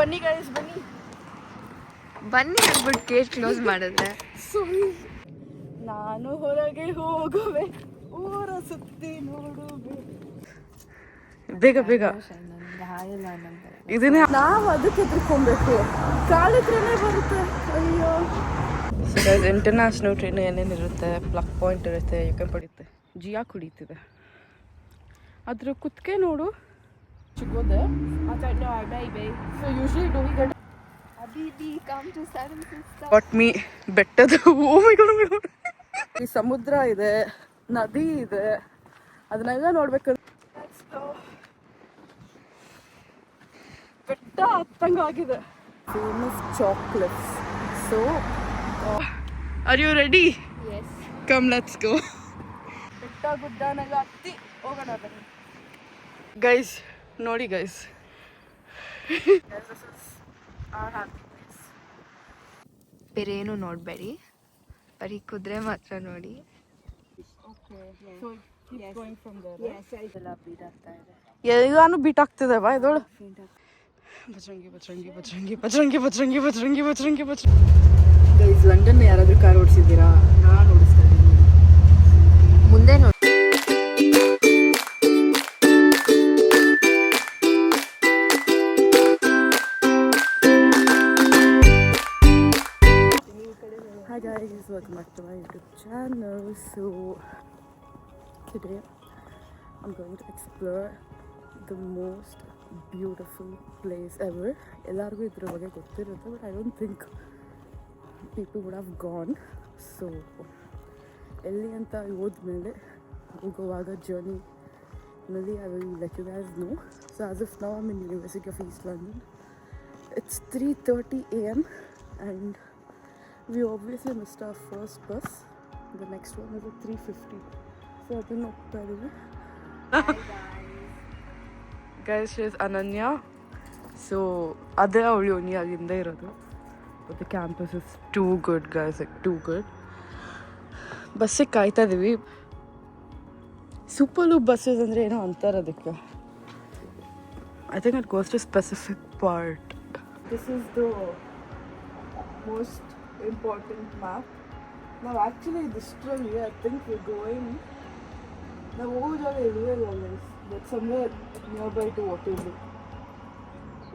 ಬನ್ನಿ ಗೈಸ್ ಬನ್ನಿ ಬನ್ನಿ ಅಂದ್ಬಿಟ್ಟು ಗೇಟ್ ಕ್ಲೋಸ್ ಮಾಡಿದ್ರೆ ನಾನು ಹೊರಗೆ ಹೋಗುವೆ ಊರ ಸುತ್ತಿ ನೋಡುವೆ. ಬೇಗ ಬೇಗ ಇದನ್ನೇ ನಾವು ಅದಕ್ಕೆ ಎದ್ರುಕೊಬೇಕು, ಕಾಲಿದ್ರೇನೆ ಬರುತ್ತೆ. ಅಯ್ಯೋ ಇಂಟರ್ನ್ಯಾಷನಲ್ ಟ್ರೈನ್ ಏನೇನಿರುತ್ತೆ, ಪ್ಲಗ್ ಪಾಯಿಂಟ್ ಇರುತ್ತೆ, ಏಕೆ ಪಡಿಯುತ್ತೆ, ಜಿಯಾ ಕುಡಿತಿದೆ. ಅದ್ರ ಕುತ್ತಿಗೆ ನೋಡು ಸಿಗೋದೆ. So usually do we get but me ಬೆಟ್ಟದ ಈ ಸಮುದ್ರ ಇದೆ, ನದಿ ಇದೆ, ಅದನ್ನೆಲ್ಲ ನೋಡ್ಬೇಕು. ಬೆಟ್ಟ ಹತ್ತಂಗಾಗಿದೆ. Famous chocolates. So are you ready? Come let's go. ಬೆಟ್ಟ ಗುಡ್ಡನೆಲ್ಲ ಹತ್ತಿ ಹೋಗೋಣ ಬನ್ನಿ ಗೈಸ್. ನೋಡಿ ಗೈಸ್, ಬೇರೆ ಏನು ನೋಡಬೇಡಿ, ಬರೀ ಕುದುರೆ ಮಾತ್ರ ನೋಡಿ. ಎಲ್ಲಾನು ಬೀಟ್ ಆಗ್ತಿದೆ ಬಾ ಇದೋಳು. ಬಜರಂಗಿ ಬಜರಂಗಿ ಬಜರಂಗಿ ಬಜರಂಗಿ ಬಜರಂಗಿ ಬಜರಂಗಿ ಬಜರಂಗಿ ಬಜರಂಗಿ. ಗೈಸ್ ಲಂಡನ್ ಯಾರಾದ್ರೂ ಕಾರ್ ಓಡಿಸಿದ್ದೀರಾ? ನಾನು ಓಡಿಸ್ತಾ ಇದ್ದೀನಿ. ಮುಂದೆ ನೋಡಿ. Hi guys, welcome back to my YouTube channel. So today I'm going to explore the most beautiful place ever. ಎಲ್ಲರಿಗೂ ಇದ್ರ ಬಗ್ಗೆ ಗೊತ್ತಿರುತ್ತೆ, but I don't think people would have gone. So ಎಲ್ಲಿ ಅಂತ ಹೋದ್ಮೇಲೆ ಹೋಗುವಾಗ ಜರ್ನಿನಲ್ಲಿ I will let you guys know. So as of now I'm in the University of East London. It's 3:30 AM and we obviously missed our first bus. The next one is at 3:50. So I don't know where. Guys, she is Ananya. So ade avali oni aginde irodu. But the campus is too good guys, like too good. Bus ಗೆ ಕಾಯ್ತಾ ಇದೀವಿ. Super loop buses ಅಂದ್ರೆ ಏನೋ ಅಂತಾರೆ ಅದಕ್ಕೆ. I think it goes to specific part. This is the most important map. Now actually literally I think we're going, now ಹೋಗೋದಾಗ ಇಲ್ಲೇ ಇಲ್ಲ, but somewhere nearby to Waterloo.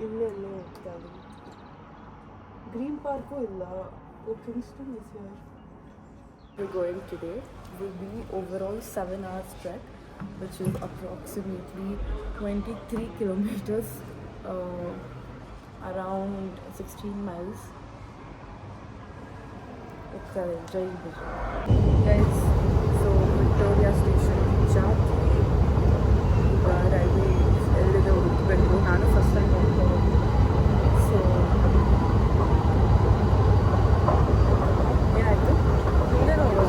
ಇಲ್ಲೇ ಹೋಗ್ತಾ ಇದ್ದೀವಿ. ಗ್ರೀನ್ ಪಾರ್ಕು ಇಲ್ಲ. Kingston is here. We're going today. Will be overall 7 hours trek, which is approximately 23 kilometers, around 16 miles. Guys, so Victoria Station ಜಾತ್ರೆ ಈಗ railway ಎಲ್ಲಿದೆ ಹುಡುಕಬೇಕು. ನಾನು ಫಸ್ಟ್ ಟೈಮ್ ಹೋಗ್ಬೋದು. ಸೊ ಏನಾಯಿತು ಇಲ್ಲೇ ನೋಡು,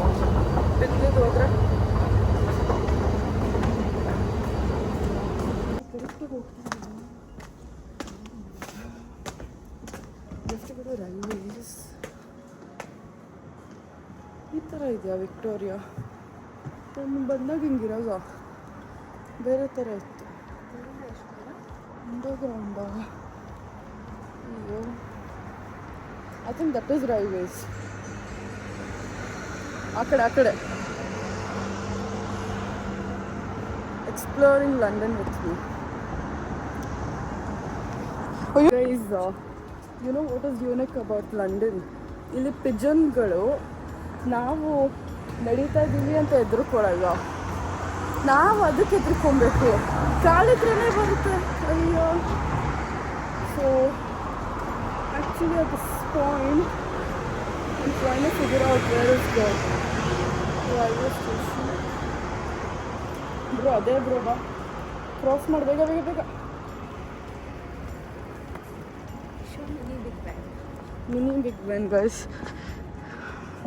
ಬಿದ್ದು ಹೋದ್ರೆ ಕರೆಕ್ಟಾಗಿ ಹೋಗ್ತಿದ್ದೀನಿ. ಎಷ್ಟು ಬಿಡು ರೈಲ್ವೇಸ್ ಈ ಥರ ಇದೆಯಾ ವಿಕ್ಟೋರಿಯಾ? ನಾನು ಬಂದಾಗ ಹಿಂಗಿರೋದು ಬೇರೆ ಥರ ಇತ್ತು. ಅಂಡರ್ಗ್ರೌಂಡಾ? ಅಯ್ಯೋ, I think that is railways. ಆ ಕಡೆ exploring London with me. Guys, you know what is unique about London? ಇಲ್ಲಿ ಪಿಜನ್ಗಳು ನಾವು ನಡೀತಾ ಇದ್ದೀವಿ ಅಂತ ಎದುರುಕೊಳ್ಳಲ್ಲ, ನಾವು ಅದಕ್ಕೆ ಎದುರ್ಕೊಬೇಕು, ಕಾಲಿದ್ರೇನೆ ಬರುತ್ತೆ. ಅಯ್ಯೋ. So actually at this point I'm trying to figure out where is the railway station. Bro ಅದೇ ಬ್ರೋ, ಬಾ ಕ್ರಾಸ್ ಮಾಡಿ ಬೇಗ ಬೇಗ ಬೇಗ. ಮಿನಿ ಬಿಗ್ ಬ್ಯಾನ್ ಗೈಸ್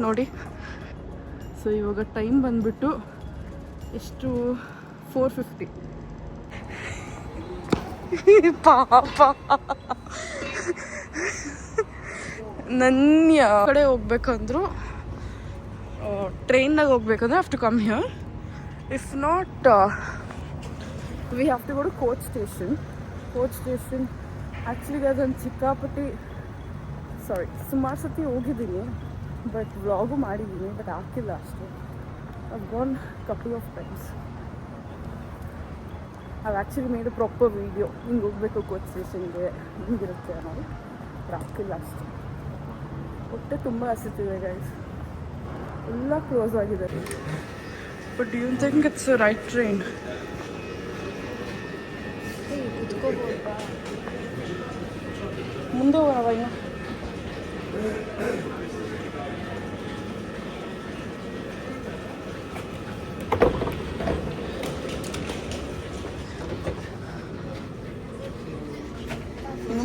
ನೋಡಿ. ಸೊ ಇವಾಗ ಟೈಮ್ ಬಂದ್ಬಿಟ್ಟು ಎಷ್ಟು? 4:50. ಪಾಪ ನನ್ನ ಕಡೆ ಹೋಗ್ಬೇಕಂದ್ರು ಟ್ರೈನ್ನಾಗ ಹೋಗ್ಬೇಕಂದ್ರೆ have to come here. If not we have to go to coach station. Coach station actually ಅದೊಂದು ಚಿಕ್ಕಾಪಟ್ಟಿ ಸುಮಾರು ಸತಿ ಹೋಗಿದ್ದೀನಿ, ಬಟ್ ವ್ಲಾಗು ಮಾಡಿದ್ದೀನಿ, ಬಟ್ ಹಾಕಿಲ್ಲ ಅಷ್ಟು. I've gone couple of times. I've actually made a proper video. ಹಿಂಗೆ ಹೋಗ್ಬೇಕು ಕೋಚ್ ಸ್ಟೇಷನ್ಗೆ, ಹಿಂಗಿರುತ್ತೆ ಅನ್ನೋದು, ಬಟ್ ಹಾಕಿಲ್ಲ ಅಷ್ಟು. ಹೊಟ್ಟೆ ತುಂಬ ಹಸಿತಿದೆ ಗೈಸ್, ಎಲ್ಲ ಕ್ಲೋಸ್ ಆಗಿದೆ. But do you think it's a right train? ಮುಂದೆ ಹೋಗೋಣ ಇನ್ನು.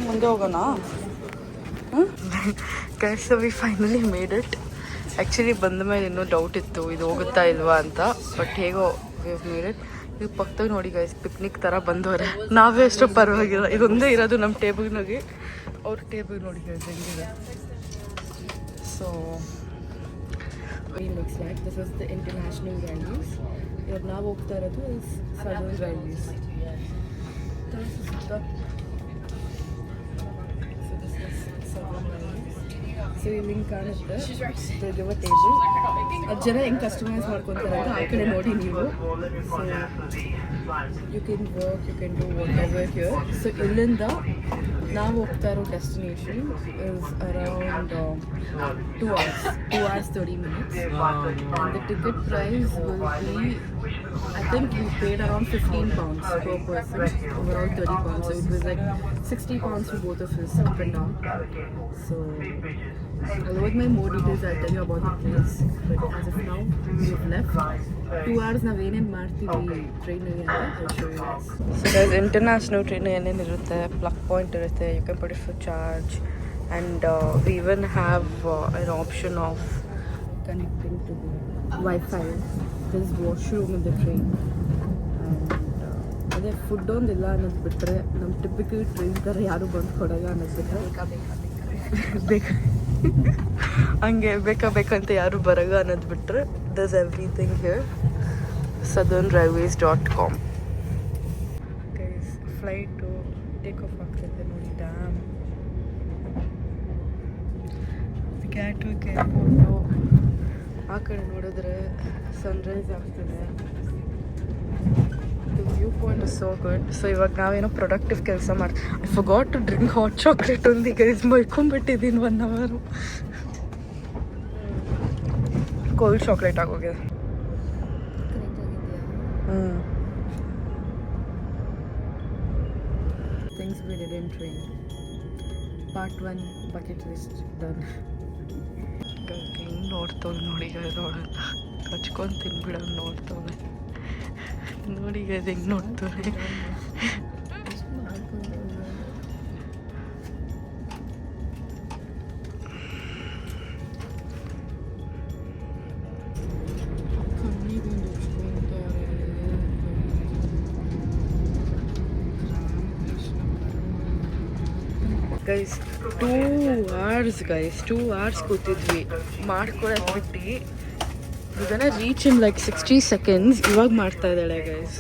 ಮುಂದೆ ಹೋಗೋಣ. Guys, we finally made it. Actually ಬಂದ ಮೇಲೆ ಇನ್ನೂ ಡೌಟ್ ಇತ್ತು ಇದು ಹೋಗುತ್ತಾ ಇಲ್ವಾ ಅಂತ, ಬಟ್ ಹೇಗೋ ಮೇಡ್ ಇಟ್. ಇದು ಪಕ್ಕದಾಗ ನೋಡಿ ಗೈಸ್, ಪಿಕ್ನಿಕ್ ಥರ ಬಂದವ್ರೆ. ನಾವೇ ಎಷ್ಟೋ ಪರವಾಗಿಲ್ಲ, ಇದೊಂದೇ ಇರೋದು ನಮ್ಮ ಟೇಬಲ್ನಾಗೆ. ಅವ್ರ ಟೇಬಲ್ ನೋಡಿ ಗೈಸ್ ಹೆಂಗಿದೆ. So looks like this is the international railways. ಇವಾಗ ನಾವು ಹೋಗ್ತಾ ಇರೋದು ಸದರ್ನ್ ರೈಲ್ವೇಸ್. ಸೊ ಇಲ್ಲಿ ಹಿಂಗೆ ಕಾಣುತ್ತೆ, ದೇವ ಟೇಬಲ್. ಅದು ಜನ ಹೆಂಗೆ ಕಸ್ಟಮೈಸ್ ಮಾಡ್ಕೊತಾರೆ ಅಂತ ಆ ಕಡೆ ನೋಡಿ ನೀವು. So you can work, you can do whatever here. So ಇಲ್ಲಿಂದ ನಾವು ಹೋಗ್ತಾ ಇರೋ destination is around 2 hours 30 minutes. And the ticket price will be, I think we paid around 15 pounds per person, overall 30 pounds. So it was like 60 pounds for both of us up and down. So I'll with my more details, I'll tell you about the place. But as of now, we've left. 2 hours ನಾವು ಏನೇನು ಮಾಡ್ತೀವಿ ಟ್ರೈನಲ್ಲಿ ಅಂತ I'll show you guys. So guys, international train ಏನೇನು ಇರುತ್ತೆ, plug point ಇರುತ್ತೆ, you can put it for charge, and we even have an option of connecting to the Wi-Fi. There's washroom in the train. And ಅದೇ food ಒಂದಿಲ್ಲ ಅನ್ನೋದು ಬಿಟ್ಟರೆ, ನಮ್ಮ typical train ಥರ ಯಾರು ಬಂದು ಕೊಡಲ್ಲ ಅನ್ನೋದು ಬಿಟ್ಟರೆ ಹಂಗೆ ಬೇಕಂತ ಯಾರು ಬರಗ ಅನ್ನೋದು ಬಿಟ್ಟರೆ thus everything here. southernrailways.com. Guys, flight take off ಆಗ್ತೈತೆ ನೋಡಿ. Damn, Gatwick airport. ಆ ಕಡೆ ನೋಡಿದ್ರೆ ಸನ್ರೈಸ್ ಆಗ್ತದೆ. The view point is so good. So ಇವಾಗ ನಾವೇನೋ ಪ್ರೊಡಕ್ಟಿವ್ ಕೆಲಸ ಮಾಡ್ತೀವಿ. I forgot to drink hot chocolate ಒಂದು. ಗೈಸ್, ಮಲ್ಕೊಂಡ್ಬಿಟ್ಟಿದ್ದೀನಿ 1 hour. ಕೋಲ್ಡ್ ಚಾಕ್ಲೇಟ್ ಆಗೋಗಿದೆ. Things we did in train. Part 1 bucket list done. ಹಿಂಗೆ ನೋಡ್ತವ್ಳು ನೋಡಿ ನೋಡೋಣ, ಕಚ್ಕೊಂಡು ತಿನ್ಬಿಡೋದು ನೋಡ್ತವ್ಳೆ ನೋಡಿ ಗೈಸ್ ಹೆಂಗೆ ನೋಡ್ತವ್ರೆ. ಗೈಸ್ 2 hours ಕೂತಿದ್ವಿ ಮಾಡ್ಕೊಳಕ್ ಬಿಟ್ಟು. ಇದನ್ನ ರೀಚ್ ಇನ್ ಲೈಕ್ 60 seconds. ಇವಾಗ ಮಾಡ್ತಾ ಇದ್ದಾಳೆ ಗೈಸ್.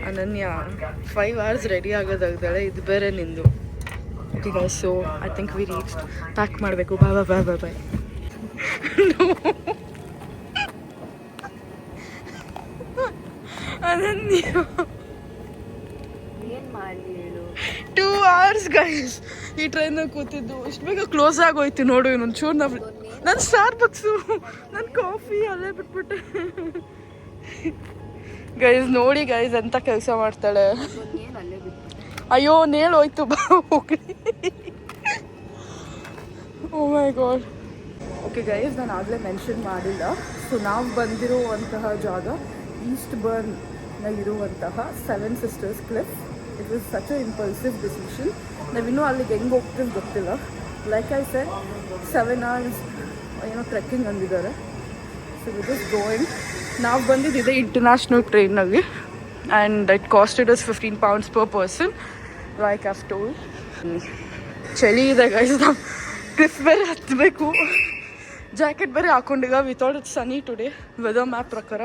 ಅನನ್ಯ 5 hours ರೆಡಿ ಆಗೋದಾಗ್ದಾಳೆ, ಇದು ಬೇರೆ ನಿಂದು. Okay guys, so I think we reach. Pack ಮಾಡಬೇಕು. ಬಾಯ್. ಅನನ್ಯ 2 hours ಗೈಸ್ ಈ ಟ್ರೈನಾಗ ಕೂತಿದ್ದು. ಇಷ್ಟು ಬೇಗ ಕ್ಲೋಸ್ ಆಗೋಯ್ತು ನೋಡು. ಇನ್ನೊಂದು ಚೂರು ನನ್ನ ಸ್ಟಾರ್ಬಕ್ಸು, ನನ್ನ ಕಾಫಿ ಅಲ್ಲೇ ಬಿಟ್ಬಿಟ್ಟೆ. ಗೈಸ್ ನೋಡಿ ಗೈಸ್ ಎಂತ ಕೆಲಸ ಮಾಡ್ತಾಳೆ. ಅಯ್ಯೋ ನೇಳೋಯ್ತು, ಬಾ ಹೋಗಿ. Oh my God. Okay guys, ನಾನು ಆಗಲೇ ಮೆನ್ಷನ್ ಮಾಡಿಲ್ಲ. ಸೊ ನಾವು ಬಂದಿರುವಂತಹ ಜಾಗ ಈಸ್ಟ್ ಬರ್ನ್ನಾಗಿರುವಂತಹ 7 Sisters Cliff. It was such a impulsive decision. ನಾವಿನ್ನೂ ಅಲ್ಲಿಗೆ ಹೆಂಗೆ ಹೋಗ್ತೀವಿ ಗೊತ್ತಿಲ್ಲ. ಲೈಕ್ ಐ ಸೆಡ್ 7 hours ಏನೋ ಟ್ರೆಕ್ಕಿಂಗ್ ಅಂದಿದ್ದಾರೆ. So it is going. ನಾವು ಬಂದಿದ್ದಿದೆ ಇಂಟರ್ನ್ಯಾಷನಲ್ ಟ್ರೈನಾಗಿ, and it costed us 15 pounds per person, like I've told. ಚಳಿ ಇದೆ ಗೈಸ್, ನಾವು ಕ್ಲಿಫ್ ಬೇರೆ ಹತ್ತಬೇಕು. ಜಾಕೆಟ್ ಬೇರೆ ಹಾಕೊಂಡಿಗ. V thought it's sunny today weather map ಪ್ರಕಾರ.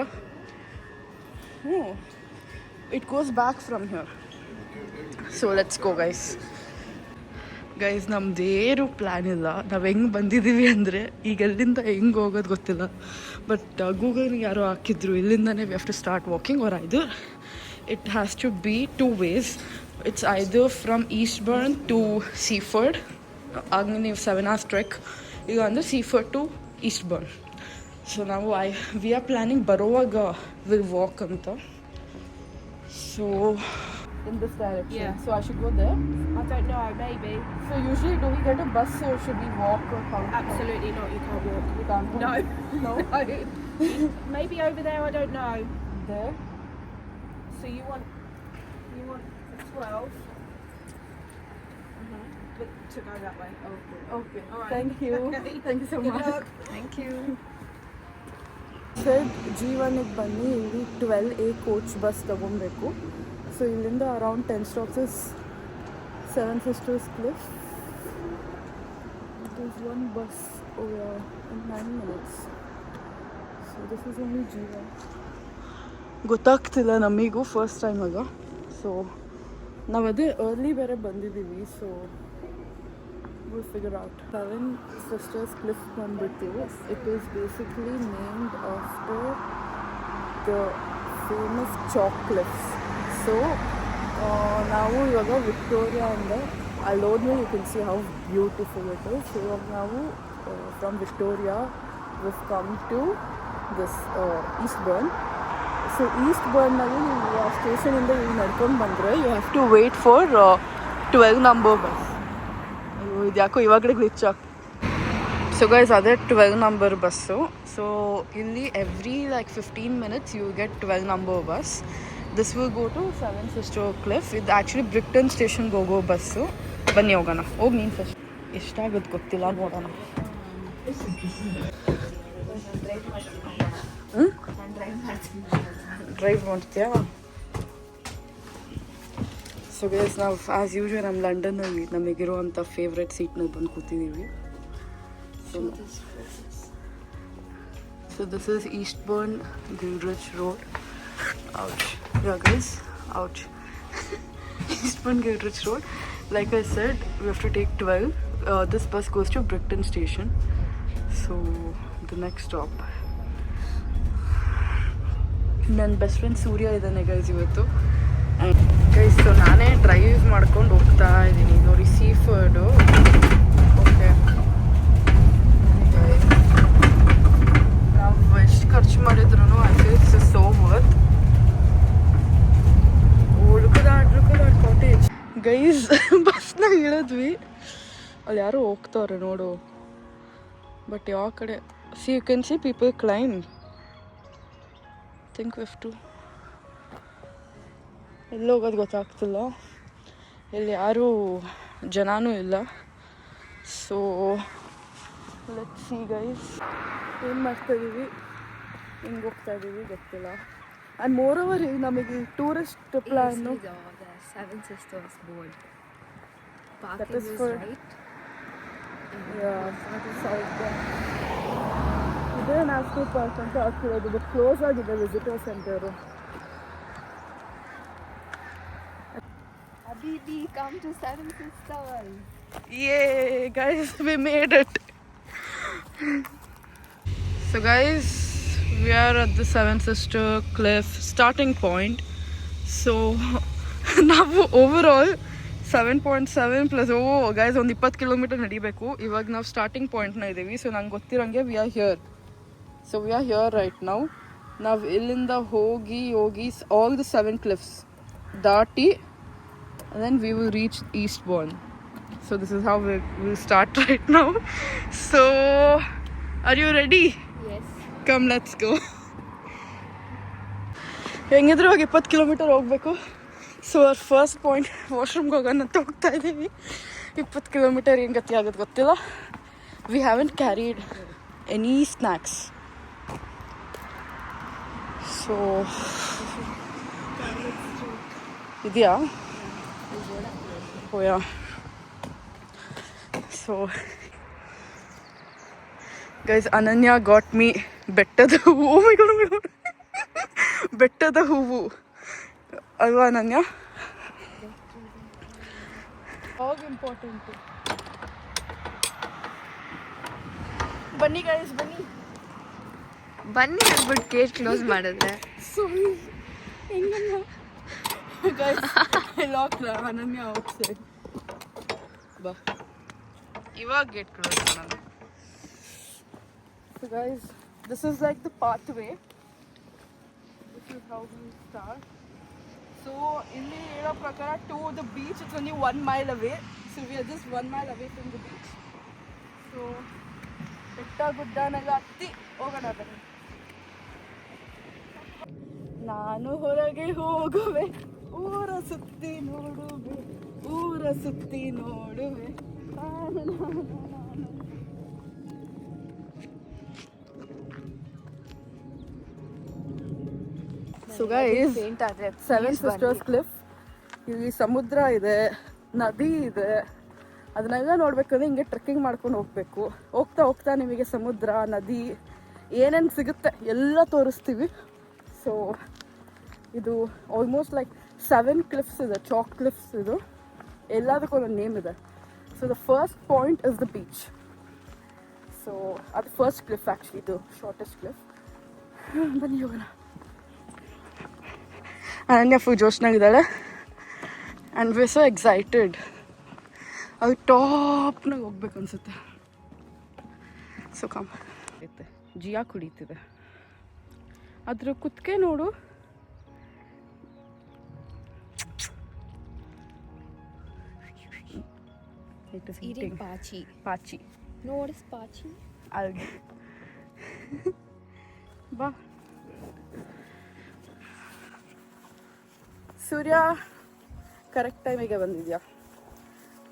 It goes back from here. So let's go guys. Guys ನಮ್ದೇನು plan ಇಲ್ಲ. ನಾವು ಹೆಂಗೆ ಬಂದಿದ್ದೀವಿ ಅಂದರೆ ಈಗ ಎಲ್ಲಿಂದ ಹೆಂಗೆ ಹೋಗೋದು ಗೊತ್ತಿಲ್ಲ. ಬಟ್ ಗೂಗಲ್ಗೆ ಯಾರೋ ಹಾಕಿದ್ರು ಇಲ್ಲಿಂದನೇ we have to start walking or either it has to be 2 ways. It's either from Eastbourne to Seaford, ಹಂಗೆ ನೀವು 7 hours ಟ್ರೆಕ್. ಈಗ ಅಂದರೆ ಸೀಫರ್ಡ್ ಟು ಈಸ್ಟ್ಬರ್ನ್. ಸೊ ನಾವು ವಿ ಆರ್ ಪ್ಲ್ಯಾನಿಂಗ್ ಬರೋವಾಗ ವಿಲ್ ವಾಕ್ ಅಂತ. So in this direction. Yeah. So I should go there. I don't know, maybe. So usually do we get a bus or should we walk or how? Absolutely not, you can't walk. You can't walk? No. No? Maybe over there, I don't know. There? So you want a 12 but to go that way. Okay. All right. Thank you. Okay. Thank you so Good much. luck. Thank you. Sir G1ಗೆ ಬನ್ನಿ, ಇಲ್ಲಿ 12A coach bus ತೊಗೊಬೇಕು. So ಇಲ್ಲಿಂದ around 10 stops is Seven Sisters Cliff. There's one bus over in 9 minutes. So this is only G1. ಗೊತ್ತಾಗ್ತಿಲ್ಲ ನಮಗೂ first time ಆಗ. So ನಾವು ಅದೇ ಅರ್ಲಿ ಬೇರೆ ಬಂದಿದ್ದೀವಿ. So we'll figure out. Seven Sisters Cliff ಬಂದ್ಬಿಟ್ಟು it is basically named after the famous chalk cliffs. So ನಾವು ಇವಾಗ ವಿಕ್ಟೋರಿಯಾಯಿಂದ ಅಲ್ಲಿ ಹೋದ್ಮೇಲೆ you can see how beautiful it is. ಇವಾಗ ನಾವು from Victoria we've come to this Eastbourne. So ಈಸ್ಟ್ಬರ್ನ್ನಲ್ಲಿ ನೀವು ಆ ಸ್ಟೇಷನಿಂದ ನೀವು ನಡ್ಕೊಂಡು ಬಂದರೆ you have to wait for 12 number bus. ಇದು ಯಾಕೋ ಇವಾಗಲೇ ಗ್ಲಿಚ್ ಆಗ್ತದೆ. ಸೊ ಗೈಸ್ ಅದೇ 12 number ಬಸ್ಸು. ಸೊ ಇಲ್ಲಿ every 15 minutes you get 12 number bus. This will go to Seven Sisters Cliff. ಇದು ಆ್ಯಕ್ಚುಲಿ ಬ್ರಿಕ್ಟನ್ ಸ್ಟೇಷನ್ಗೆ ಹೋಗೋ ಬಸ್ಸು. ಬನ್ನಿ ಹೋಗೋಣ. ಹೋಗಿ ನೀನು ಫಸ್ಟ್. ಎಷ್ಟಾಗುತ್ತೆ ಗೊತ್ತಿಲ್ಲ, ನೋಡೋಣ. ಡ್ರೈವ್ ಮಾಡ್ತೀಯಾ? ಸೊ ಗೈಸ್ ನಾವು ಆ್ಯಸ್ ಯೂಶ್ವಲ್ ನಮ್ಮ ಲಂಡನ್ನಲ್ಲಿ ನಮಗಿರುವಂಥ ಫೇವ್ರೆಟ್ ಸೀಟ್ನಲ್ಲಿ ಬಂದು ಕೂತಿದ್ದೀವಿ. ಸೊ ದಿಸ್ ಇಸ್ ಈಸ್ಟ್ಬರ್ನ್ ಗಿಲ್ರಿಚ್ road. Ouch. Yeah guys, ouch. Eastbourne Giltrich Road. Like I said, we have to take 12. This bus goes to Brickton Station. So the next stop. ನನ್ನ best friend ಸೂರ್ಯ ಇದ್ದಾನೆ guys ಇವತ್ತು. Guys so ನಾನೇ drive ಮಾಡ್ಕೊಂಡು ಹೋಗ್ತಾ ಇದ್ದೀನಿ. ನೋಡಿ ಸೀಫರ್ಡು. Okay, ನಾವು ಎಷ್ಟು ಖರ್ಚು ಮಾಡಿದ್ರು I feel it's so worth. Cottage guys ಬಸ್ನಾಗ ಇಳಿದ್ವಿ, ಅಲ್ಲಿ ಯಾರೋ ಹೋಗ್ತವ್ರೆ ನೋಡು. ಬಟ್ ಯಾವ ಕಡೆ see you can see people climb. Think we have to ಎಲ್ಲಿ ಹೋಗೋದು ಗೊತ್ತಾಗ್ತಿಲ್ಲ. ಇಲ್ಲಿ ಯಾರೂ ಜನನೂ ಇಲ್ಲ. ಸೊ ಲೆಟ್ಸ್ ಸಿ ಗೈಸ್ ಏನು ಮಾಡ್ತಾಯಿದ್ದೀವಿ, ಹೆಂಗೆ ಹೋಗ್ತಾಯಿದ್ದೀವಿ ಗೊತ್ತಿಲ್ಲ. ಆ್ಯಂಡ್ ಮೋರ್ ಓವರ್ ನಮಗೆ tourist plan. Seven Sisters board. That is for right. Yeah, south there. ಇದೇ ನ್ಯಾಷನಲ್ ಪಾರ್ಕ್ ಅಂತ ಆಗ್ತಿರೋದು, ಬಟ್ ಕ್ಲೋಸ್ ಆಗಿದೆ visitor centre. Habibi, come to Seven Sisters. Yay, guys, we made it. So guys, we are at the Seven Sister Cliff starting point. So ನಾವು overall 7.7 plus guys ಒಂದು 20 kilometre ನಡಿಬೇಕು. ಇವಾಗ ನಾವು starting ಪಾಯಿಂಟ್ನ ಇದ್ದೀವಿ. So ನಂಗೆ ಗೊತ್ತಿರೋಂಗೆ we are here. So we are here right ನಾವು ಇಲ್ಲಿಂದ ಹೋಗಿ ಆಲ್ ದ 7 cliffs ದಾಟಿ then we will reach Eastbourne. So this is how we will start right now. So are you ready? Yes. Come, let's go. ಹೆಂಗಿದ್ರು ಹೋಗಿ 20 kilometre ಹೋಗಬೇಕು. So ಅವ್ರ first point ವಾಶ್ರೂಮ್ಗೆ ಹೋಗೋಣ ಅಂತ ಹೋಗ್ತಾ ಇದ್ದೀವಿ. 20 ಕಿಲೋಮೀಟರ್ ಏನು ಗತಿ ಆಗೋದು ಗೊತ್ತಿಲ್ಲ. We haven't carried any snacks. So ಇದೆಯಾ? ಓಯಾ. So guys Ananya got me ಬೆಟ್ಟದ ಹೂವು. ಓ ಮೈ ಗಾಡ್, ಬೆಟ್ಟದ ಹೂವು ಅಲ್ವಾ ಅನನ್ಯ? ಯಾವಾಗ ಇಂಪಾರ್ಟೆಂಟು ಬನ್ನಿ ಗೈಸ್ ಬನ್ನಿ. ಬನ್ನಿ ಅಂದ್ಬಿಟ್ಟು ಗೇಟ್ ಕ್ಲೋಸ್ ಮಾಡಿದ್ರೆ ಸಾರಿ ಹೆಂಗಮ್ಮ ಗೈಸ್ ಲಾಕ್ ಅನನ್ಯ ಔಟ್ಸೈಡ್ ಬಾ ಇವಾಗ ಗೇಟ್ ಕ್ಲೋಸ್ ಮಾಡೋಣ. So guys, this is like the pathway. This is how we start. So ಇಲ್ಲಿ ಹೇಳೋ ಪ್ರಕಾರ to the beach it's only 1 mile away. So we are just 1 mile away from the beach. So ಬೆಟ್ಟ ಗುಡ್ಡನೆಲ್ಲ ಹತ್ತಿ ಹೋಗೋಣ ಬನ್ನಿ. ನಾನು ಹೊರಗೆ ಹೋಗುವೆ ಊರ ಸುತ್ತಿ ನೋಡುವೆ ಊರ ಸುತ್ತಿ ನೋಡುವೆ. So guys, seven sisters cliff, ಇಲ್ಲಿ ಸಮುದ್ರ ಇದೆ, ನದಿ ಇದೆ, ಅದನ್ನೆಲ್ಲ ನೋಡ್ಬೇಕಂದ್ರೆ ಹಿಂಗೆ ಟ್ರೆಕ್ಕಿಂಗ್ ಮಾಡ್ಕೊಂಡು ಹೋಗ್ಬೇಕು. ಹೋಗ್ತಾ ಹೋಗ್ತಾ ನಿಮಗೆ ಸಮುದ್ರ, ನದಿ ಏನೇನು ಸಿಗುತ್ತೆ ಎಲ್ಲ ತೋರಿಸ್ತೀವಿ. ಸೊ ಇದು ಆಲ್ಮೋಸ್ಟ್ ಲೈಕ್ 7 ಕ್ಲಿಫ್ಸ್ ಇದೆ, ಚಾಕ್ ಕ್ಲಿಫ್ಸ್. ಇದು ಎಲ್ಲದಕ್ಕೂ ಒಂದು ನೇಮ್ ಇದೆ. So the first point is the beach. So ಅದು ಫಸ್ಟ್ ಕ್ಲಿಫ್ ಆ್ಯಕ್ಚುಲಿ, ಇದು ಶಾರ್ಟೆಸ್ಟ್ ಕ್ಲಿಫ್. ಬನ್ನಿ ಹೋಗೋಣ. ಅನನ್ಯ ಫುಲ್ ಜೋಶ್ನಾಗಿದ್ದಾಳೆ ಆ್ಯಂಡ್ ವಿ ಸೊ ಎಕ್ಸೈಟೆಡ್. ಅದು ಟಾಪ್ನಾಗ ಹೋಗ್ಬೇಕು ಅನ್ಸುತ್ತೆ. ಸೊ ಕಮ್ ಐತೆ, ಜಿಯಾ ಕುಡಿತಿದೆ. ಅದ್ರ ಕುತ್ತಿಗೆ ನೋಡು, it is eating pachi. No, what is pachi? Algae. ಬಾ. ಸೂರ್ಯ ಕರೆಕ್ಟ್ ಟೈಮಿಗೆ ಬಂದಿದ್ಯಾ,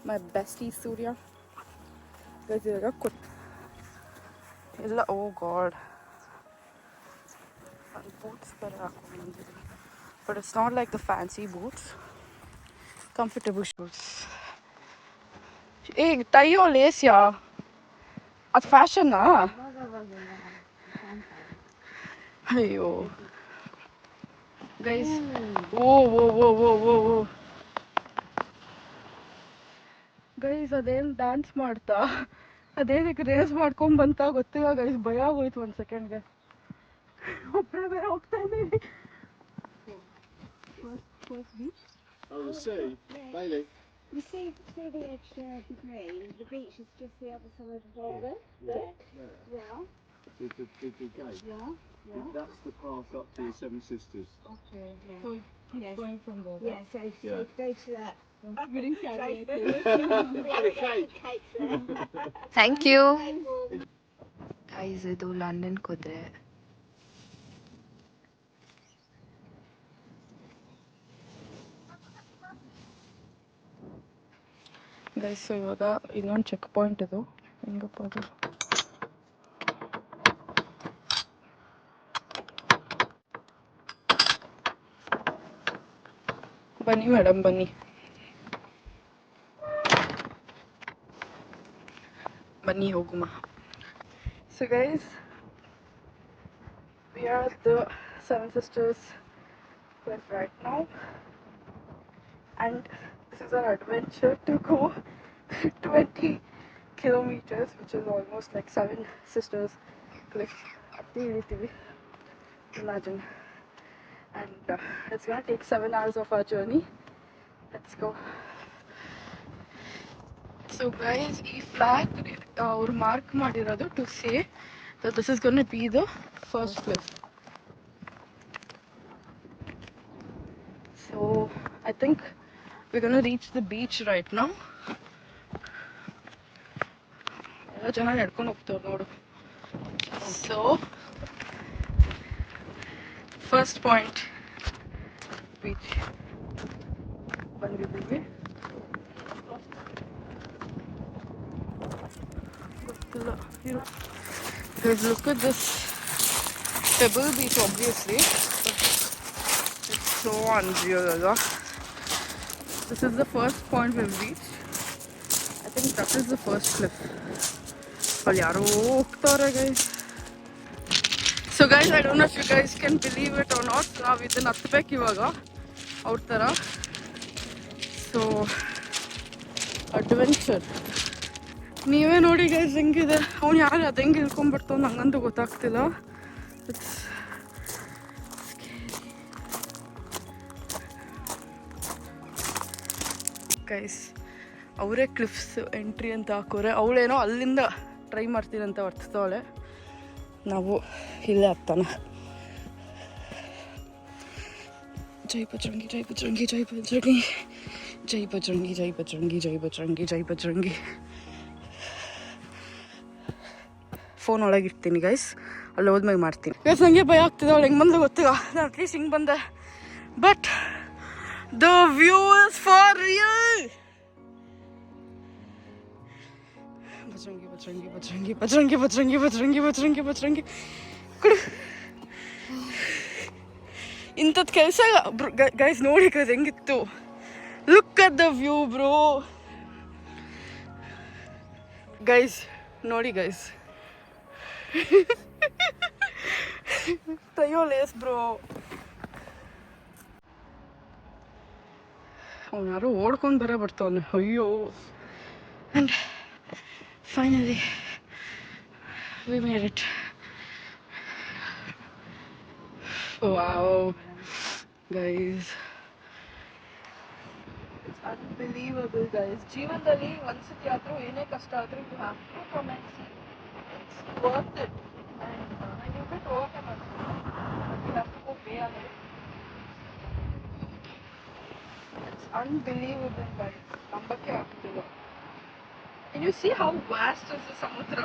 ಮೈ ಬೆಸ್ಟಿ ಸೂರ್ಯ. ಇವಾಗ ಎಲ್ಲ ಓ ಗಾಡ್ ಬೂಟ್ಸ್ ಬೇರೆ ಹಾಕೊಂಡು ಬಂದಿದ್ದೀನಿ. But it's not like the fancy boots, comfortable shoes. ಏ ಟೈಯೋ ಲೇಸ್ಯಾ, ಅದು ಫ್ಯಾಷನ್ನಾ? ಅಯ್ಯೋ ಗೈಸ್, ಓ ಗೈಸ್ ಅದೇನು ಡ್ಯಾನ್ಸ್ ಮಾಡ್ತಾ, ಅದೇನಕ್ಕೆ ರೇಸ್ ಮಾಡ್ಕೊಂಡ್ ಬಂತ ಗೊತ್ತಿಲ್ಲ ಗೈಸ್. ಭಯ ಆಗೋಯ್ತು ಒಂದು ಸೆಕೆಂಡ್ಗೆ. ಒಬ್ಬರೇ ಬೇರೆ ಹೋಗ್ತಾ ಇದ್ದೀವಿ. Oh, the sea, Bailey. You see the edge there of the green? The beach is just the other side of the water. Yeah. The gate. Yeah. That's the path up to the Seven Sisters. Okay. Yeah. So Yes. going from there. Yeah. So Yeah. go to that. Getting carried. Thank you guys. ಇದು London ಕುದುರೆ. ಗೈಸ್ ಇವಾಗ ಇನ್ನೊಂದು check point ಇದು. ಹೆಂಗಪ್ಪ ಅದು? ಬನ್ನಿ madam ಬನ್ನಿ. ಬನ್ನಿ ಹೋಗುಮ. So guys, we are at the Seven Sisters cliff right now, and this is our adventure to go 20 kilometers, which is almost like Seven Sisters cliff. Imagine. And it's gonna take 7 hours of our journey. Let's go. So guys, ಈ flag ಅವ್ರು mark ಮಾಡಿರೋದು to say that this is gonna be the first cliff. So I think we're gonna reach the beach right now. ಎಲ್ಲ ಜನ ನಡ್ಕೊಂಡು ಹೋಗ್ತಾರೆ ನೋಡು. So first point, beach. ಬಂದಿದ್ದೀವಿ. ಗೊತ್ತಿಲ್ಲ ಇರು. Guys, look at this pebble beach, obviously. It's so unreal, ಅಲ್ವಾ? This is the first point we've reached. I think that is the first cliff. ಅಲ್ಲಿ ಯಾರೋ ಹೋಗ್ತಾರೆ guys. So guys, I don't know if you guys can believe it or not. ನಾವು ಇದನ್ನ ಹತ್ಬೇಕು ಇವಾಗ ಅವ್ರ ಥರ. So adventure. ನೀವೇ ನೋಡಿ ಗೈಸ್ ಹೆಂಗಿದೆ. ಅವ್ನು ಯಾರು ಅದು ಹೆಂಗೆ ಇಳ್ಕೊಂಡ್ಬಿಡ್ತಾವ ನಂಗಂತೂ ಗೊತ್ತಾಗ್ತಿಲ್ಲ. ಇಟ್ಸ್ ಗೈಸ್ ಅವರೇ ಕ್ಲಿಫ್ಸ್ ಎಂಟ್ರಿ ಅಂತ ಹಾಕೋರೆ. ಅವಳೇನೋ ಅಲ್ಲಿಂದ ಟ್ರೈ ಮಾಡ್ತೀನಿ ಅಂತ ಹೊರ್ತಿದ್ದಾವಳೆ. ನಾವು ಇಲ್ಲೇ ಹತ್ತಾನ. ಜೈ ಬಜರಂಗಿ ಜೈ ಬಜರಂಗಿ ಜೈ ಬಜರಂಗಿ ಜೈ ಬಜರಂಗಿ ಜೈ ಬಜರಂಗಿ ಜೈ ಬಜರಂಗಿ ಜೈ ಬಜರಂಗಿ. ಫೋನ್ ಒಳಗಿರ್ತೀನಿ ಗೈಸ್, ಅಲ್ಲಿ ಹೋದ್ಮೇಲೆ ಮಾಡ್ತೀನಿ ಗೈಸ್. ನನಗೆ ಭಯ ಆಗ್ತಿದೆ ಅವಳು ಹೆಂಗೆ ಬಂದು ಗೊತ್ತಿಲ್ಲ. ನಾನು ಅಟ್ಲೀಸ್ಟ್ ಹಿಂಗೆ ಬಂದೆ, but the view is for real. Bajrangi Bajrangi Bajrangi Bajrangi Bajrangi Bajrangi Bajrangi Bajrangi ಕುಡು. ಇಂಥದ್ದು ಕೆಲಸ ಗೈಸ್ ನೋಡಿ ಗೈಸ್ ಹೆಂಗಿತ್ತು. Look at the view bro. Guys ನೋಡಿ ಗೈಸ್, ಅಯ್ಯೋ ಲೇಸ್ ಬ್ರೋ. ಅವ್ನು ಯಾರೋ ಓಡ್ಕೊಂಡು ಬರ್ತಾವನೆ. ಅಯ್ಯೋ. And finally we made it. Wow guys, it's unbelievable guys. ಜೀವನದಲ್ಲಿ ಒಂದ್ಸತಿ ಆದರೂ ಏನೇ ಕಷ್ಟ ಆದರೂ you have to come and see. It's worth it. And you bit over time you have to go pay on it. It's unbelievable guys. ನಂಬಕ್ಕೆ ಆಗ್ತಿಲ್ಲ. Can you see how vast is the Samudra?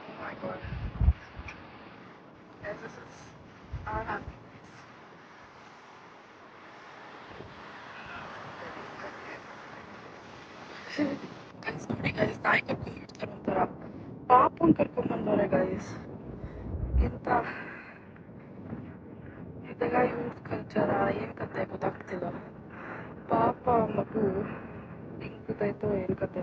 Oh my god. Guys, this is our happiness. Guys, ನೋಡಿ guys, ನಾಯಿ ಕರ್ಕೊಂಡ್ಬಿಡ್ತಾರೆ ಒಂಥರ. ಪಾಪನ್ ಕರ್ಕೊಂಡ್ಬಂದವ್ರೆ guys. ಇಂಥ ಇದೆಲ್ಲ youth ಕಲ್ಚರ ಏನು ಕತೆ ಗೊತ್ತಾಗ್ತಿಲ್ಲ. ಪಾಪ ಮಗು ಹೆಂಗ್ ಗೊತ್ತಾಯ್ತೋ ಏನು ಕತೆ.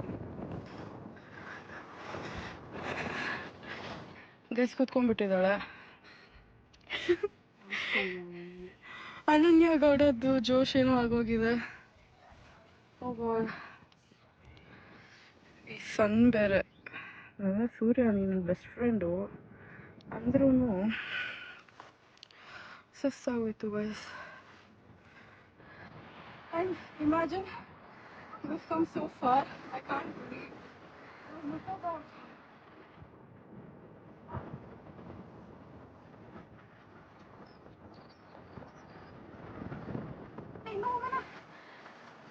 ಗೈಸ್ ಕೂತ್ಕೊಂಡ್ಬಿಟ್ಟಿದ್ದಾಳೆ. ಅನನ್ಯ ಗೌಡದ್ದು ಜೋಶ್ ಏನೋ ಆಗೋಗಿದೆ. ಓ ಗಾಡ್. ಈ ಸನ್ ಬೇರೆ. ಸೂರ್ಯ ನೀನು ಬೆಸ್ಟ್ ಫ್ರೆಂಡು ಅಂದ್ರೂ ಸುಸ್ತಾಗೋಯ್ತು guys. And imagine we've come so far. I can't believe. Look at that. Hey, no, Vanna.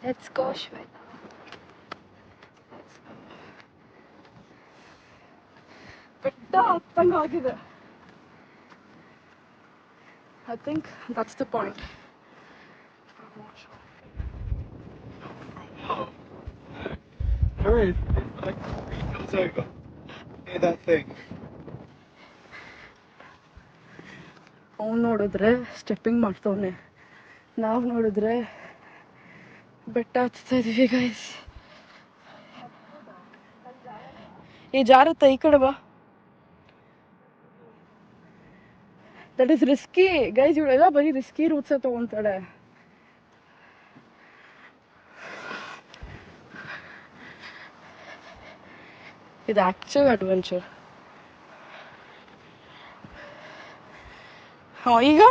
Let's go, Shweta. ಬೆಟ್ಟ ಹತ್ತಂಗಾಗಿದೆ. I think that's the point. Hurry, like, comes over. Hear that thing? ಅವ್ನು ನೋಡಿದ್ರೆ stepping ಮಾಡ್ತವನೆ, ನಾವು ನೋಡಿದ್ರೆ ಬೆಟ್ಟ ಹತ್ತಾ ಇದೀವಿ guys. ಈ ಜಾರತ್ತ ಈ ಕಡೆ ಬಾ. That is risky guys. ಇವಳೆಲ್ಲ ಬರೀ ರಿಸ್ಕಿ ರೂಟ್ಸೇ ತಗೊಂತಾಳೆ. ಇದು ಆಕ್ಚುಲ್ ಅಡ್ವೆಂಚರ್. ಈಗ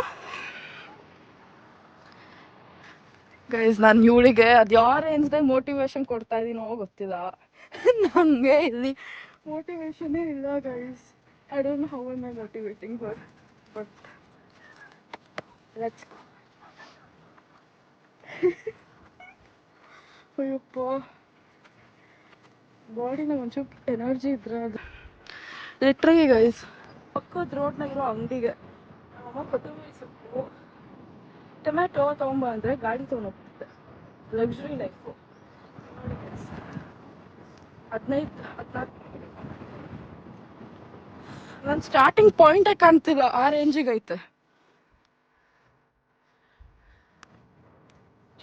ಗೈಸ್ ನಾನು ಇವಳಿಗೆ ಅದು ಯಾವ ರೇಂಜ್ದಾಗ ಮೋಟಿವೇಶನ್ ಕೊಡ್ತಾ ಇದೀನೋ ಗೊತ್ತಿಲ್ಲ. ನನಗೆ ಇಲ್ಲಿ ಮೋಟಿವೇಶನ್ನೇ ಇಲ್ಲ guys. I don't know how am I motivating her, but let's go. ಅಯ್ಯಪ್ಪ, ಬಾಡಿನಾಗ ಒಂಚೂರು ಎನರ್ಜಿ ಇದ್ರೆ ಅದು. ಲಿಟ್ರಲಿ ಗೈಸ್, ಪಕ್ಕದ ರೋಡ್ನಾಗಿರೋ ಅಂಗಡಿಗೆ ನಮ್ಮಮ್ಮ ಕೊತ್ತಂಬರಿ ಸೊಪ್ಪು ಟೊಮ್ಯಾಟೊ ತೊಗೊಂಬ ಅಂದರೆ ಗಾಡಿ ತೊಗೊಂಡೋಗ್ತಿದ್ದೆ. Luxury life. 15-14 ನನ್ನ ಸ್ಟಾರ್ಟಿಂಗ್ ಪಾಯಿಂಟೇ ಕಾಣ್ತಿಲ್ಲ, ಆ ರೇಂಜಿಗೆ ಐತೆ.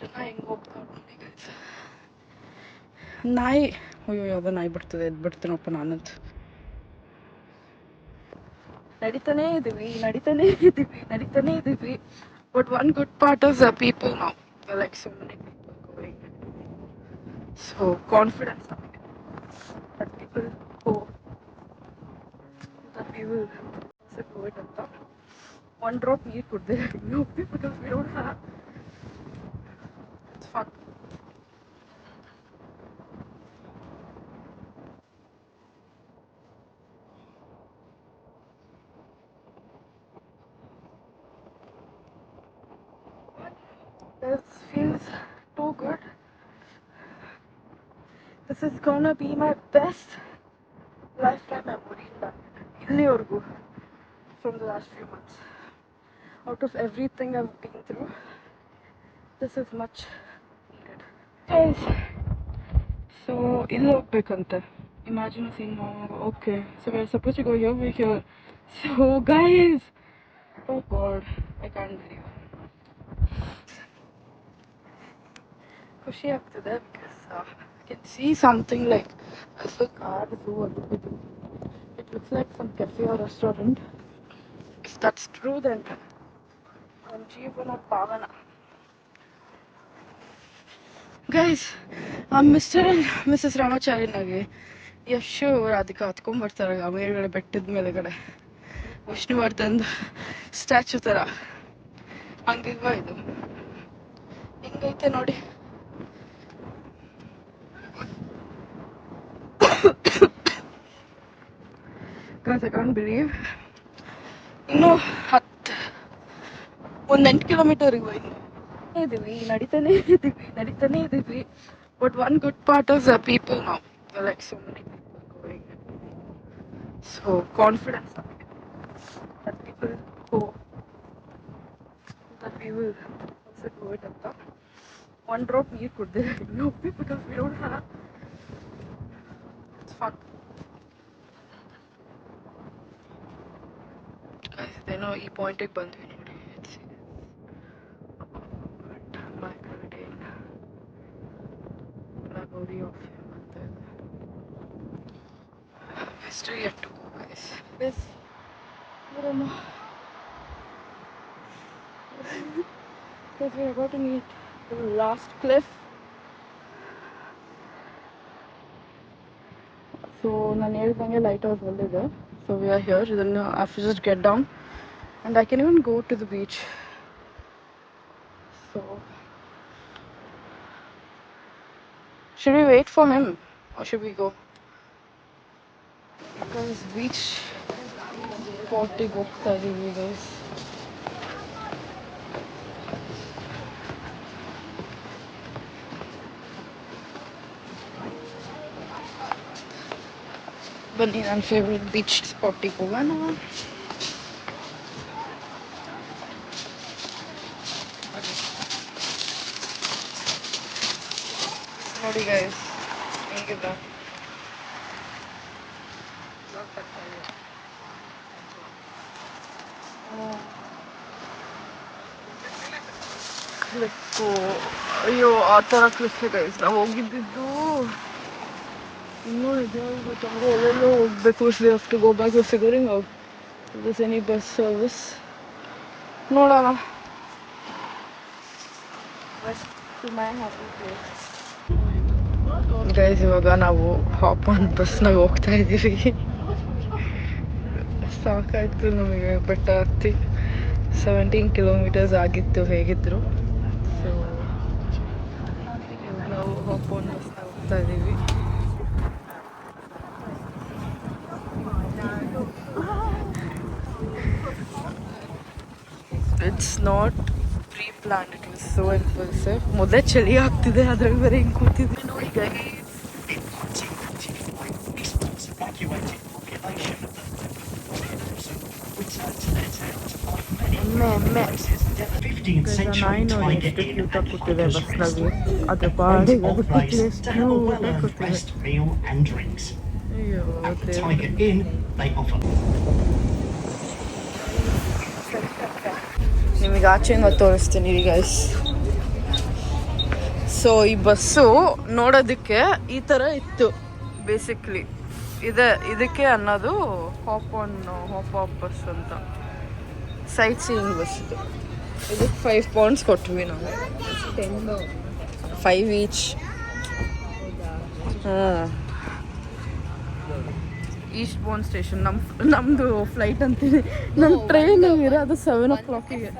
ಜನ ಹೆಂಗೆ ಹೋಗ್ತಾವೆ ನೋಡಿ ಗೈಸ್. ನಾಯಿ, ಅಯ್ಯೋ ಯಾವುದೋ ನಾಯಿ ಬಿಡ್ತದೆ, ಎದ್ದು ಬಿಡ್ತೀನಪ್ಪ ನಾನಂತೂ. ನಡೀತಾನೇ ಇದ್ದೀವಿ. But one good part is the people now. There are like so many people going. So confidence that people go, that we will do it ಅಂತ. One drop ನೀರು ಕುಡ್ದೆ because we don't have. It's fun. This feels too good. This is gonna be my best lifetime memory ಇಲ್ಲಿವರೆಗೂ from the last few months. Out of everything I've been through, this is much needed. Guys, so ಇಲ್ಲಿ ಹೋಗ್ಬೇಕಂತೆ. Imagine seeing okay, so we're supposed to go here, we're here. So guys, oh god, I can't believe it. ಖುಷಿ ಆಗ್ತಿದೆ because I can see something like as the car zoo. It looks like some cafe or restaurant. If that's true, then I'm Jeevana Pavana. Guys, I'm Mr. and Mrs. Ramacharyanage. Yashu Radhika ಹತ್ಕೊಂಡ್ಬರ್ತಾರೆ ಮೇಲ್ಗಡೆ ಬೆಟ್ಟದ ಮೇಲೆಗಡೆ Vishnuvardhan statue ಥರ ಹಂಗಿಲ್ವಾ ಇದು ಹೆಂಗೈತೆ ನೋಡಿ. Guys, I can't believe ಇನ್ನು 8 ಕಿಲೋಮೀಟರ್ಗೆ ನಡೀತಾನೆ ಇದ್ದೀವಿ. But one good part is the people now. There are like so many people going. So confidence that people go, that we will also do it ಅಂತ. One drop ನೀರು ಕುಡ್ದೆ because we don't have. It's fun. Guys, ಇದೇನೋ ಈ ಪಾಯಿಂಟಿಗೆ ಬಂದ್ವಿ ನೋಡಿ. Lagodi of history yet to go, guys. This, I don't know. Because we're about to meet the last cliff. So, ನಾನು ಹೇಳ್ದಂಗೆ light house ಬಂದಿದೆ. So we are here. Then I have to just get down, and I can even go to the beach. So, should we wait for him or should we go? Because beach 40 ಹೋಗ್ತಾ ಇದೀವಿ guys. ಬನ್ನಿ ನನ್ನ favourite beach ಸ್ಪಾಟಿಗೆ ಹೋಗೋಣ. ನೋಡಿ guys ಹೆಂಗಿದೆ. Clip ಅಯ್ಯೋ ಆ ಥರ ಕ್ಲಿಪ್ಪೆ ಗೈಸ್ ನಾವು ಹೋಗಿದ್ದಿದ್ದು. ಇನ್ನೂ ಇದೆ ಗೊತ್ತಂದ್ರೆ ಎಲ್ಲೆಲ್ಲೋ ಹೋಗ್ಬೇಕು. We have to go back. We figuring out this any bus service ನೋಡೋಣ. To my happy place. Guys ಇವಾಗ ನಾವು ಹಾಪ್ ಆನ್ ಬಸ್ನಾಗ ಹೋಗ್ತಾ ಇದ್ದೀವಿ. ಸಾಕಾಯ್ತು ನಮಗೆ ಬೆಟ್ಟ ಹತ್ತಿ. 17 ಕಿಲೋಮೀಟರ್ಸ್ ಆಗಿತ್ತು ಹೇಗಿದ್ರು. ಸೊ ನಾವು ಹಾಪ್ ಆನ್ ಬಸ್ನಾಗ ಹೋಗ್ತಾ ಇದ್ದೀವಿ. It's not pre plan, it was so impulsive. ಮೊದಲೇ ಚಳಿ ಆಗ್ತಿದೆ, ಅದ್ರಲ್ಲಿ ಬೇರೆ ಹಿಂಗೆ ಕೂತಿದ್ವಿ ನೋಡಿ ಗೈಸ್. ಊಟ ಕೂತಿದೆ ಬಸ್ನಲ್ಲಿ, ಅದ್ರ ಪಾಡಿಗೆ ಕೂತಿದೆ. ಅಯ್ಯೋ ನಿಮಗೆ ಆಚೆಯಿಂದ ತೋರಿಸ್ತೀನಿ ಗೈಸ್. ಸೊ ಈ ಬಸ್ಸು ನೋಡೋದಕ್ಕೆ ಈ ಥರ ಇತ್ತು ಬೇಸಿಕ್ಲಿ. ಇದಕ್ಕೆ ಅನ್ನೋದು ಹಾಪ್ ಆಫ್ ಬಸ್ ಅಂತ. ಸೈಟ್ ಸೀಯಿಂಗ್ ಬಸ್ ಇದು. ಇದಕ್ಕೆ £5 ಕೊಟ್ವಿ ನಾವು, 5 ಈಚ್. ಈಸ್ಟ್ ಬೋರ್ನ್ ಸ್ಟೇಷನ್ ನಮ್ಮದು ಫ್ಲೈಟ್ ಅಂತೀನಿ ನಮ್ಮ ಟ್ರೈನ್ ಇರೋದು 7 o'clockಗೆ.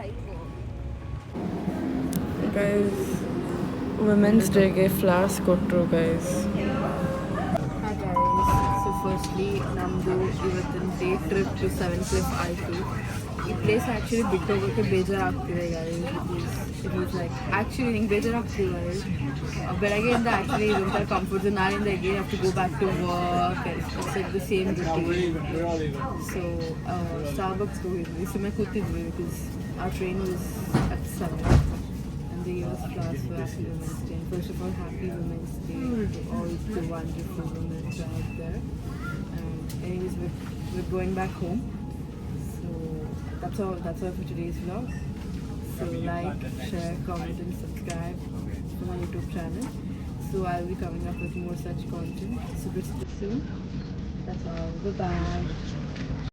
ಗೈಸ್ ವುಮೆನ್ಸ್ ಡೇಗೆ ಫ್ಲಾಸ್ ಕೊಟ್ಟರು ಗೈಸ್. ಸೊ ಫಸ್ಟ್ಲಿ ನಮ್ಮದು ಇವತ್ತಿನ ಡೇ ಟ್ರಿಪ್ ಟು 7 Cliff ಆಯಿತು. ಈ ಪ್ಲೇಸ್ ಆ್ಯಕ್ಚುಲಿ ಬಿಟ್ಟು ಹೋಗೋಕ್ಕೆ ಬೇಜಾರಾಗ್ತಿದೆ guys. It was like actually ನಿಂಗೆ ಬೇಜಾರಾಗ್ತಿದೆ ಗೈಸ್. ಬೆಳಗ್ಗೆಯಿಂದ ಆ್ಯಕ್ಚುಲಿ ಇದೊಂಥರ ಕಂಫರ್ಟ್. ನಾಳಿಂದ again have to go back to work it's like the same routine. So ಸ್ಟಾರ್ಬಕ್ಸ್ಗೆ ಹೋಗಿದ್ವಿ, ಸುಮ್ಮನೆ ಕೂತಿದ್ವಿ ಬಿಕಾಸ್ ಆ train was at 7 and they gave us flowers for Happy Women's Day. And first of all, Happy Women's Day to all the wonderful women out there. And anyways, we're going back home. So that's all for today's vlog. So like, share, comment and subscribe to my YouTube channel. So I'll be coming up with more such content super soon. That's all. Bye bye.